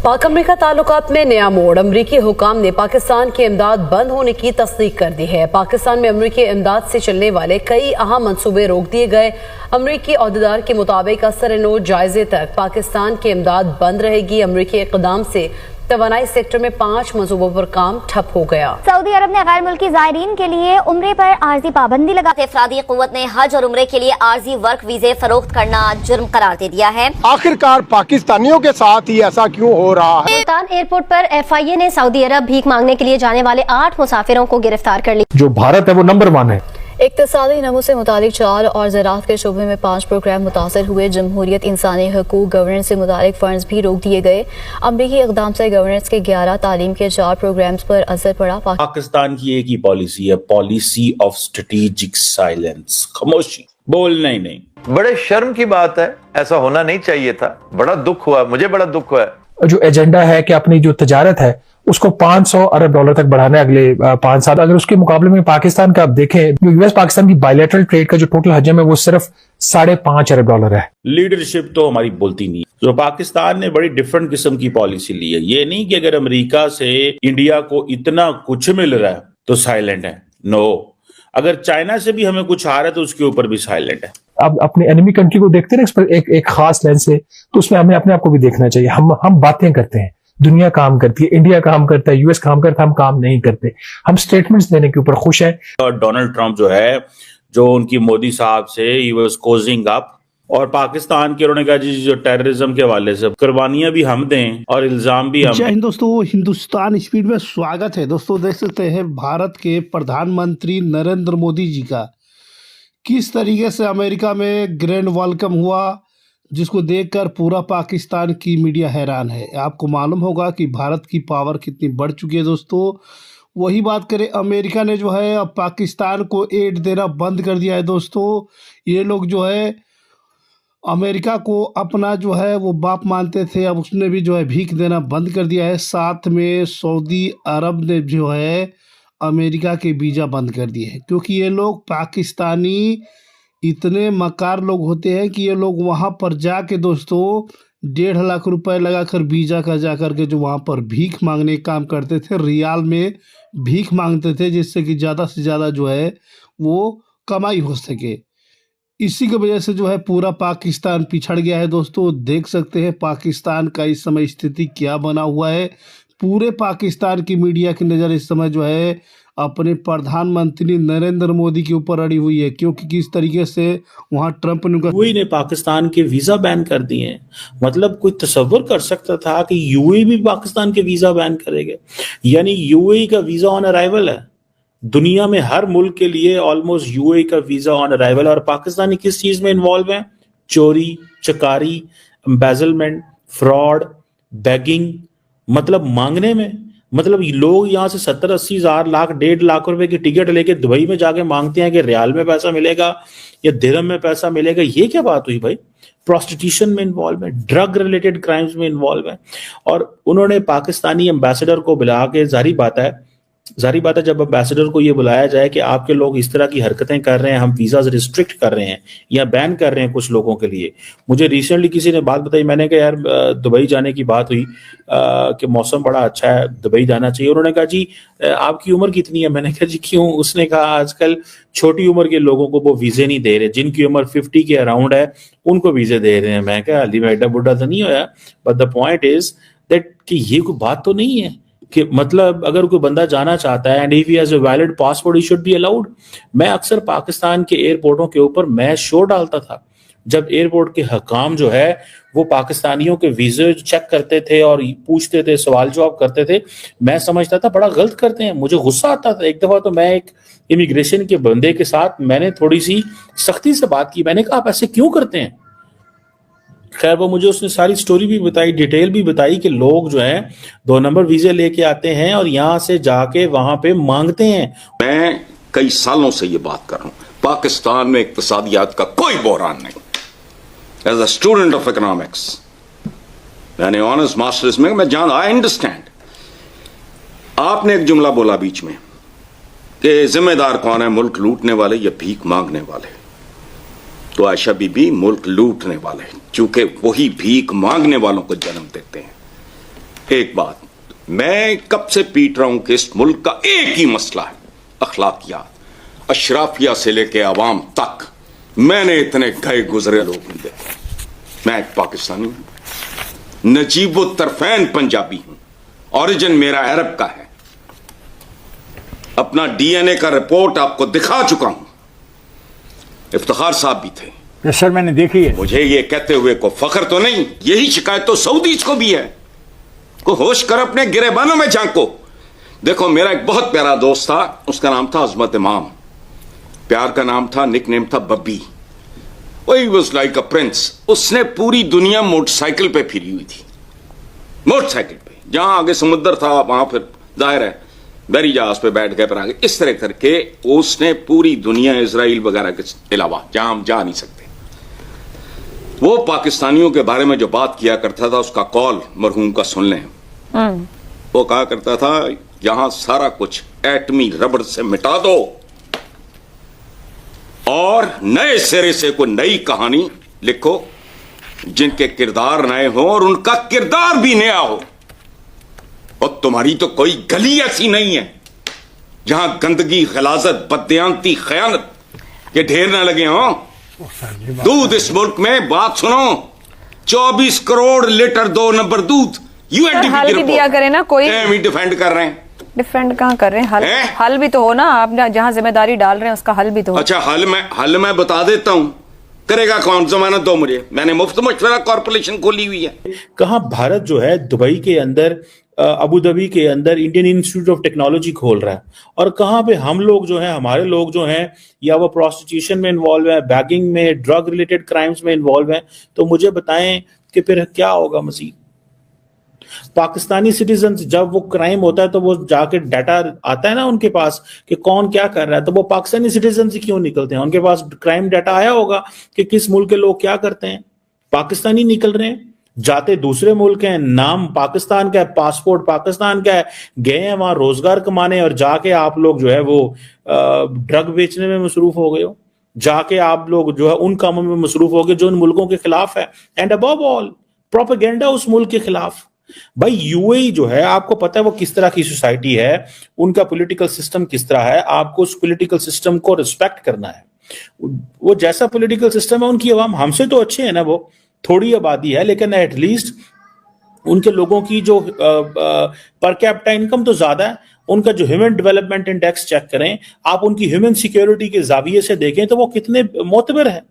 पाक अमेरिका ताल्लुकात में नया मोड़। अमरीकी हुकाम ने पाकिस्तान की इमदाद बंद होने की तस्दीक कर दी है। पाकिस्तान में अमरीकी इमदाद से चलने वाले कई अहम मंसूबे रोक दिए गए। अमरीकी अहदेदार के मुताबिक असर-ए-नौ जायजे तक पाकिस्तान की इमदाद बंद रहेगी। अमरीकी इक़दाम से तवानाई सेक्टर में 5 मंसूबों पर काम ठप हो गया। सऊदी अरब ने गैर मुल्की ज़ायरीन के लिए उम्रे पर आर्जी पाबंदी लगा। अफरादी क़ुव्वत ने हज और उम्रे के लिए आर्जी वर्क वीजे फरोख्त करना जुर्म करार दे दिया है। आखिरकार पाकिस्तानियों के साथ ही ऐसा क्यों हो रहा है? सुल्तान एयरपोर्ट पर FIA ने सऊदी अरब भीख मांगने के लिए जाने वाले 8 मुसाफिरों को गिरफ्तार कर लिया। जो भारत है वो नंबर 1 है। इक़्तिसादी नमू से मुतालिक 4 और ज़राअत के शोबे में 5 प्रोग्राम मुतासर हुए। जमहूरियत, इंसानी हकूक, गवर्नेंस से मुतालिक फंड्स भी रोक दिए गए। अमरीकी इक़दाम से गवर्नेंस के 11, तालीम के 4 प्रोग्राम्स पर असर पड़ा। पाकिस्तान की एक ही पॉलिसी है, पॉलिसी ऑफ स्ट्रेटेजिक साइलेंस, खामोशी, बोलना ही नहीं। बड़े शर्म की बात है, ऐसा होना नहीं चाहिए था। बड़ा दुख हुआ, मुझे बड़ा दुख हुआ। जो एजेंडा है कि अपनी जो तजारत है उसको $500 अरब तक बढ़ाना है अगले 5 साल। अगर उसके मुकाबले में पाकिस्तान का आप देखें, जो US पाकिस्तान की बायलैटरल ट्रेड का जो टोटल हजम है वो सिर्फ $5.5 अरब है। लीडरशिप तो हमारी बोलती नहीं। तो पाकिस्तान ने बड़ी डिफरेंट किस्म की पॉलिसी ली है। ये नहीं कि अगर अमेरिका से इंडिया को इतना कुछ मिल रहा है तो साइलेंट है। नो, अगर चाइना से भी हमें कुछ आ रहा है तो उसके ऊपर भी साइलेंट है। अब अपने एनिमी कंट्री को देखते हैं इस पर एक खास लेंस से, तो उसमें हमें अपने आप को भी देखना चाहिए। हम बातें करते हैं, दुनिया काम करती है, इंडिया काम करता है, US काम करता है, हम काम नहीं करते। हम स्टेटमेंट्स देने के ऊपर खुश हैं। और डोनाल्ड ट्रंप जो है, जो उनकी मोदी साहब से ही वाज कोजिंग अप, और पाकिस्तान के उन्होंने कहा जी जो टेररिज्म के हवाले से कुर्बानियां भी हम दें और इल्जाम भी हम। जय हिंद दोस्तों, हिंदुस्तान स्पीड में स्वागत है। दोस्तों देख सकते हैं भारत के प्रधानमंत्री नरेंद्र मोदी जी का किस तरीके से अमेरिका में ग्रैंड वेलकम हुआ, जिसको देखकर पूरा पाकिस्तान की मीडिया हैरान है। आपको मालूम होगा कि भारत की पावर कितनी बढ़ चुकी है। दोस्तों वही बात करें, अमेरिका ने जो है अब पाकिस्तान को एड देना बंद कर दिया है। दोस्तों ये लोग जो है अमेरिका को अपना जो है वो बाप मानते थे, अब उसने भी जो है भीख देना बंद कर दिया है। साथ में सऊदी अरब ने जो है अमेरिका के वीज़ा बंद कर दिए हैं, क्योंकि ये लोग पाकिस्तानी इतने मकार लोग होते हैं कि ये लोग वहाँ पर जाके दोस्तों 1.5 लाख रुपए लगाकर वीज़ा का जा कर के जो वहाँ पर भीख मांगने का काम करते थे, रियाल में भीख मांगते थे, जिससे कि ज़्यादा से ज़्यादा जो है वो कमाई हो सके। इसी की वजह से जो है पूरा पाकिस्तान पिछड़ गया है। दोस्तों देख सकते हैं पाकिस्तान का इस समय स्थिति क्या बना हुआ है। पूरे पाकिस्तान की मीडिया की नज़र इस समय जो है अपने प्रधानमंत्री नरेंद्र मोदी के ऊपर अड़ी हुई है, क्योंकि किस तरीके से वहां ट्रंप ने पाकिस्तान के वीजा बैन कर दिए हैं। मतलब कोई तसव्वुर कर सकता था कि UAE भी पाकिस्तान के वीजा बैन करेंगे? यानी UAE का वीजा ऑन अराइवल है। दुनिया में हर मुल्क के लिए ऑलमोस्ट UAE का वीजा ऑन अराइवल। और पाकिस्तानी किस चीज में इन्वॉल्व है? चोरी, चकारी, एम्बेजलमेंट, फ्रॉड, बेगिंग, मतलब मांगने में। मतलब लोग यहाँ से 70-80 हज़ार, लाख, 1.5 लाख रुपए की टिकट लेके दुबई में जाके मांगते हैं कि रियाल में पैसा मिलेगा या दिरहम में पैसा मिलेगा। ये क्या बात हुई भाई? प्रोस्टिट्यूशन में इन्वॉल्व है, ड्रग रिलेटेड क्राइम्स में इन्वॉल्व है। और उन्होंने पाकिस्तानी एम्बेसडर को बुला के, जारी बात है जब एम्बेसडर को ये बुलाया जाए कि आपके लोग इस तरह की हरकतें कर रहे हैं, हम वीजा रिस्ट्रिक्ट कर रहे हैं या बैन कर रहे हैं कुछ लोगों के लिए। मुझे रिसेंटली किसी ने बात बताई, मैंने कहा यार दुबई जाने की बात हुई कि मौसम बड़ा अच्छा है, दुबई जाना चाहिए। उन्होंने कहा जी आपकी उम्र कितनी है? मैंने कहा जी क्यों? उसने कहा आजकल छोटी उम्र के लोगों को वो वीजे नहीं दे रहे, जिनकी उम्र 50 के अराउंड है उनको वीजे दे रहे हैं। मैं कहा अली मैं एडा बुढ़ा तो नहीं होया, but the point is that कि ये कोई बात तो नहीं है कि मतलब अगर कोई बंदा जाना चाहता है and if he has a valid passport he should be allowed. मैं अक्सर पाकिस्तान के एयरपोर्टों के ऊपर मैं शो डालता था जब एयरपोर्ट के हकाम जो है वो पाकिस्तानियों के वीजे चेक करते थे और पूछते थे, सवाल जवाब करते थे। मैं समझता था बड़ा गलत करते हैं, मुझे गुस्सा आता था। एक दफा तो मैं एक इमिग्रेशन के बंदे के साथ मैंने थोड़ी सी सख्ती से बात की। मैंने कहा आप ऐसे क्यों करते हैं? खैर वो मुझे उसने सारी स्टोरी भी बताई, डिटेल भी बताई कि लोग जो हैं 2 नंबर वीजे लेके आते हैं और यहाँ से जाके वहां पे मांगते हैं। मैं कई सालों से ये बात कर रहा हूं, पाकिस्तान में इक्तिसादियात का कोई बहरान नहीं। As a student of economics, यानी ऑनर्स मास्टर्स में, मैं जान आई अंडरस्टैंड। आपने एक जुमला बोला बीच में कि जिम्मेदार कौन है, मुल्क लूटने वाले या भीख मांगने वाले? तो आयशा बीबी मुल्क लूटने वाले, चूंकि वही भीख मांगने वालों को जन्म देते हैं। एक बात मैं कब से पीट रहा हूं कि इस मुल्क का एक ही मसला है, अखलाकियात। अशराफिया से लेके आवाम तक मैंने इतने गए गुजरे लोग नहीं देखे। मैं एक पाकिस्तानी हूं, नजीबो तरफैन पंजाबी हूं, ओरिजिन मेरा अरब का है। अपना डीएनए का रिपोर्ट आपको दिखा चुका हूं। इफ्तिखार साहब भी थे। सर मैंने देखी है। मुझे ये कहते हुए को फख्र तो नहीं, यही शिकायत तो सऊदीज को भी है। को होश कर अपने गिरेबानों में झांको। देखो मेरा एक बहुत प्यारा दोस्त था, उसका नाम था अजमत इमाम, प्यार का नाम था, निक नेम था Babbi. He was like a prince. उसने पूरी दुनिया मोटरसाइकिल पे फिरी हुई थी, मोटरसाइकिल पे। जहां आगे समुद्र था वहां फिर जाहिर है बहरी जहाज पे बैठ गए, पर आगे इस तरह करके उसने पूरी दुनिया, इजराइल वगैरह के अलावा जहां हम जा नहीं सकते। वो पाकिस्तानियों के बारे में जो बात किया करता था, उसका कॉल मरहूम का सुन लें। वो कहा करता था यहां सारा कुछ एटमी रबड़ से मिटा दो और नए सिरे से कोई नई कहानी लिखो जिनके किरदार नए हो और उनका किरदार भी नया हो। और तुम्हारी तो कोई गली ऐसी नहीं है जहां गंदगी, गलाजत, बददियांती, खयानत के ढेर ना लगे हों। दूध इस मुल्क में, बात सुनो, 24 करोड़ लीटर 2 नंबर दूध हल भी दिया करे ना कोई। डिफेंड कर रहे हैं। डिफेंड कहाँ कर रहे हैं? हल भी तो हो ना, आप जहाँ जिम्मेदारी डाल रहे हैं उसका हल भी तो हो। अच्छा हल मैं बता देता हूं, करेगा कौन? जमानत दो मुझे, मैंने मुफ्त मशवरा कॉर्पोरेशन खोली हुई है। कहाँ भारत जो है दुबई के अंदर, अबू धाबी के अंदर इंडियन इंस्टीट्यूट ऑफ टेक्नोलॉजी खोल रहा है, और कहाँ पे हम लोग जो हैं, हमारे लोग जो हैं, या वो प्रोस्टिट्यूशन में इन्वॉल्व है, बैगिंग में, ड्रग रिलेटेड क्राइम्स में इन्वॉल्व है। तो मुझे बताएं कि फिर क्या होगा मजीद। पाकिस्तानी सिटीजन जब वो क्राइम होता है तो वो जाके डाटा आता है ना उनके पास कि कौन क्या कर रहा है, तो वो पाकिस्तानी सिटीजन से क्यों निकलते हैं? उनके पास क्राइम डाटा आया होगा कि किस मुल्क के लोग क्या करते हैं। पाकिस्तानी निकल रहे हैं, जाते दूसरे मुल्क हैं, नाम पाकिस्तान का है, पासपोर्ट पाकिस्तान का है, गए हैं वहां रोजगार कमाने, और जाके आप लोग जो है वो ड्रग बेचने में मसरूफ हो गए हो। जाके आप लोग जो है उन कामों में मसरूफ हो गए जो उन मुल्कों के खिलाफ है, एंड अबव ऑल प्रोपेगेंडा उस मुल्क के खिलाफ। भाई यूएई जो है, आपको पता है वो किस तरह की सोसाइटी है, उनका पॉलिटिकल सिस्टम किस तरह है, आपको उस पॉलिटिकल सिस्टम को रिस्पेक्ट करना है। वो जैसा पॉलिटिकल सिस्टम है, उनकी आवाम हमसे तो अच्छे है ना, वो थोड़ी आबादी है, लेकिन एटलीस्ट उनके लोगों की जो पर कैपिटा इनकम तो ज्यादा है। उनका जो ह्यूमन डेवलपमेंट इंडेक्स चेक करें आप, उनकी ह्यूमन सिक्योरिटी के जाविये से देखें तो वो कितने मोतबर है,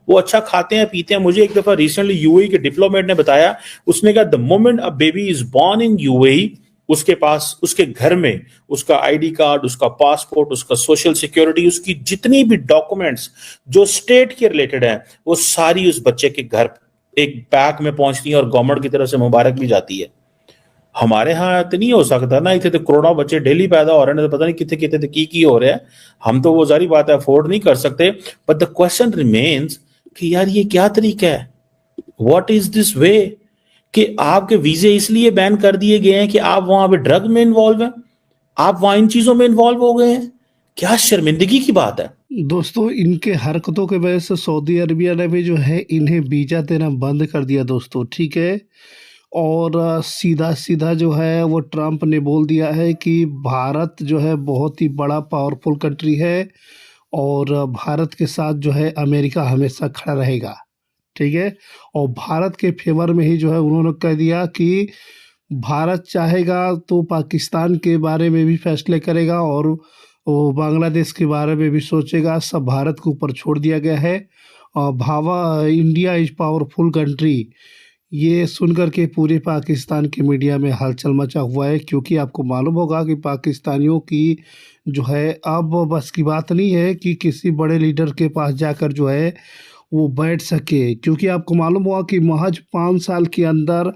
वो अच्छा खाते हैं पीते हैं। मुझे एक दफा रिसेंटली यूएई के डिप्लोमेट ने बताया, उसने कहा the moment a baby is born in UAE, उसके पास, उसके घर में उसका आईडी कार्ड, उसका पासपोर्ट, उसका सोशल सिक्योरिटी, उसकी जितनी भी डॉक्यूमेंट्स जो स्टेट के रिलेटेड है, वो सारी उस बच्चे के घर एक बैग में पहुंचती है और गवर्नमेंट की तरफ से मुबारक भी जाती है। हमारे यहाँ तो नहीं हो सकता ना, इतने तो करोड़ों बच्चे डेली पैदा हो रहे हैं, तो पता नहीं कितने कितने की हो रहे हैं। हम तो वो जारी बात है अफोर्ड नहीं कर सकते। बट द क्वेश्चन रिमेन्स कि यार ये क्या तरीका है, व्हाट इज दिस वे, कि आपके वीजे इसलिए बैन कर दिए गए हैं कि आप वहां पे ड्रग में इन्वॉल्व हैं, आप वहां इन चीजों में इन्वॉल्व हो गए हैं। क्या शर्मिंदगी की बात है। दोस्तों इनके हरकतों के वजह से सऊदी अरबिया ने भी जो है इन्हें वीज़ा देना बंद कर दिया दोस्तों, ठीक है। और सीधा सीधा जो है वो ट्रंप ने बोल दिया है कि भारत जो है बहुत ही बड़ा पावरफुल कंट्री है और भारत के साथ जो है अमेरिका हमेशा खड़ा रहेगा, ठीक है। और भारत के फेवर में ही जो है उन्होंने कह दिया कि भारत चाहेगा तो पाकिस्तान के बारे में भी फैसले करेगा और वो बांग्लादेश के बारे में भी सोचेगा, सब भारत के ऊपर छोड़ दिया गया है। और इंडिया इज पावरफुल कंट्री, ये सुनकर के पूरे पाकिस्तान के मीडिया में हलचल मचा हुआ है, क्योंकि आपको मालूम होगा कि पाकिस्तानियों की जो है अब बस की बात नहीं है कि किसी बड़े लीडर के पास जाकर जो है वो बैठ सके, क्योंकि आपको मालूम होगा कि महज 5 साल के अंदर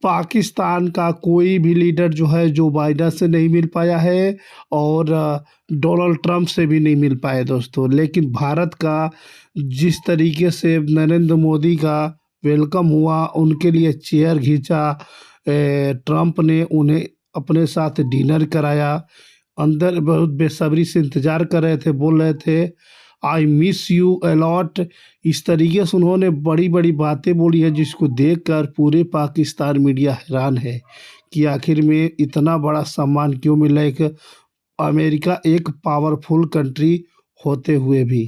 पाकिस्तान का कोई भी लीडर जो है जो बाइडेन से नहीं मिल पाया है और डोनाल्ड ट्रंप से भी नहीं मिल पाए दोस्तों। लेकिन भारत का जिस तरीके से नरेंद्र मोदी का वेलकम हुआ, उनके लिए चेयर खींचा, ट्रंप ने उन्हें अपने साथ डिनर कराया, अंदर बहुत बेसब्री से इंतज़ार कर रहे थे, बोल रहे थे आई मिस यू अलॉट। इस तरीके से उन्होंने बड़ी बड़ी बातें बोली है, जिसको देखकर पूरे पाकिस्तान मीडिया हैरान है कि आखिर में इतना बड़ा सम्मान क्यों मिला एक अमेरिका एक पावरफुल कंट्री होते हुए भी।